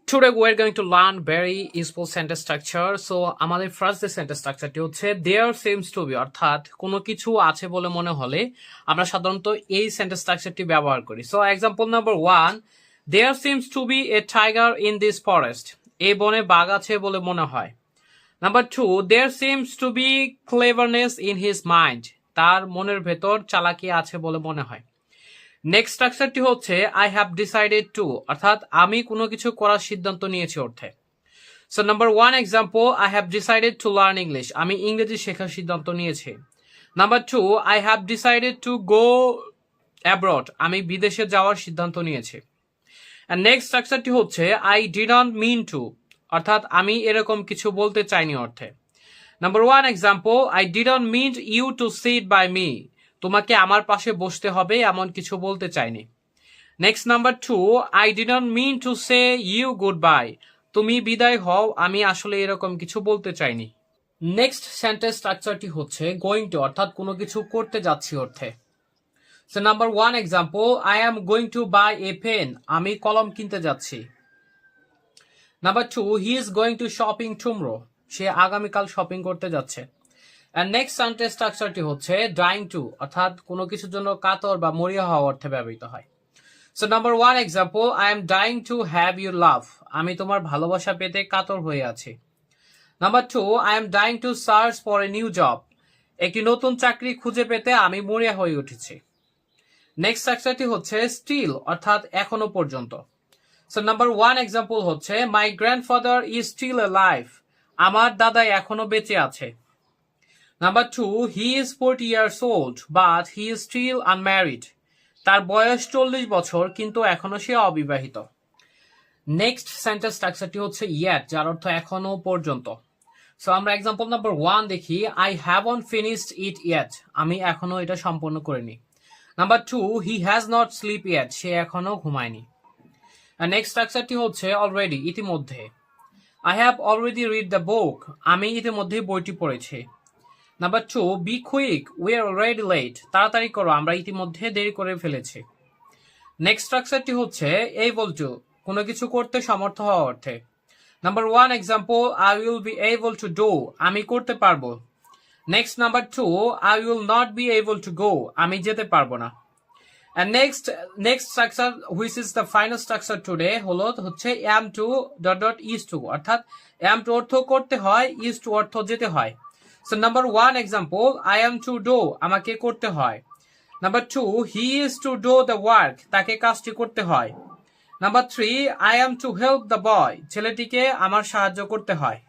Today we're going to learn very useful sentence structure. So আমাদের first যে sentence স্ট্রাকচারটি হচ্ছে there seems to be, অর্থাৎ কোনো কিছু আছে বলে মনে হলে আমরা সাধারণত এই সেন্টেন্স স্ট্রাকচারটি ব্যবহার করি। So example number 1, there seems to be a tiger in this forest. এই বনে বাঘ আছে বলে মনে হয়। Number 2, there seems to be cleverness in his mind. তার মনের ভেতর চালাকি আছে বলে মনে হয়। নেক্সট স্ট্রাকচারটি হচ্ছে আই হ্যাভ ডিসাইডেড টু, অর্থাৎ আমি কোনো কিছু করার সিদ্ধান্ত নিয়েছি অর্থে। So number 1 example, I have decided to learn English, আমি ইংরেজি শেখার সিদ্ধান্ত নিয়েছি। Number 2, I have decided to go abroad, আমি বিদেশে যাওয়ার সিদ্ধান্ত নিয়েছি। অ্যান্ড নেক্সট স্ট্রাকচারটি হচ্ছে আই ডিডন্ট মিন টু, অর্থাৎ আমি এরকম কিছু বলতে চাইনি অর্থে। Number 1 example, I didn't mean you to sit by me, তোমাকে আমার পাশে বসতে হবে এমন কিছু বলতে চাইনি। Next number 2, I didn't mean to say you goodbye, তুমি বিদায় হও, আমি আসলে এরকম কিছু বলতে চাইনি। নেক্সট সেন্টেন্স স্ট্রাকচারটি হচ্ছে গোয়িং টু, অর্থাৎ কোনো কিছু করতে যাচ্ছি অর্থে। So number 1 example, I am going to buy a pen, আমি কলম কিনতে যাচ্ছি। Number 2, he is going to shopping tomorrow, সে আগামীকাল শপিং করতে যাচ্ছে। And next sentence স্ট্রাকচারটি হচ্ছে dying to, অর্থাৎ কোনো কিছুর জন্য কাতর বা মরিয়া হওয়া অর্থে ব্যবহৃত হয়। So number 1 example, I am dying to have your love, আমি তোমার ভালোবাসা পেতে কাতর হয়ে আছি। Number 2, I am dying to search for a new job, একটি নতুন চাকরি খুঁজে পেতে আমি মরিয়া হয়ে উঠেছি। নেক্সট স্ট্রাকচারটি হচ্ছে স্টিল, অর্থাৎ এখনো পর্যন্ত। সো নাম্বার 1 এক্সাম্পল হচ্ছে my grandfather is still alive, আমার দাদা এখনো বেঁচে আছে। Number 2, he is 40 years old but he is still unmarried, তার বয়স 40 বছর কিন্তু এখনো সে অবিবাহিত। নেক্সট সেন্টেন্স স্ট্রাকচারটি হচ্ছে yet, যার অর্থ এখনো পর্যন্ত। সো আমরা এক্সাম্পল নাম্বার 1 দেখি, I haven't finished it yet, আমি এখনো এটা সম্পূর্ণ করিনি। Number 2, he has not slip yet, সে এখনো ঘুমায়নি। আর নেক্সট স্ট্রাকচারটি হচ্ছে অলরেডি, ইতিমধ্যে। I have already read the book, আমি ইতিমধ্যে বইটি পড়েছি। Number 2, be quick, we are already late, তাড়াতাড়ি করো, আমরা ইতিমধ্যে দেরি করে ফেলেছি। নেক্সট স্ট্রাকচারটি হচ্ছে এবল টু, কোনো কিছু করতে সমর্থ হওয়া অর্থে। Number 1 example, I will be able to do, আমি করতে পারবো। Next number 2, I will not be able to go, আমি যেতে পারবো না। And next structure which is the final structure today হচ্ছে am to ... is to, অর্থাৎ am to অর্থ করতে হয়, is to অর্থ যেতে হয়। So number 1 example, I am to do, আমাকে করতে হয়। Number 2, he is to do the work, তাকে কাজটি করতে হয়। Number 3, I am to help the boy, ছেলেটিকে আমার সাহায্য করতে হয়।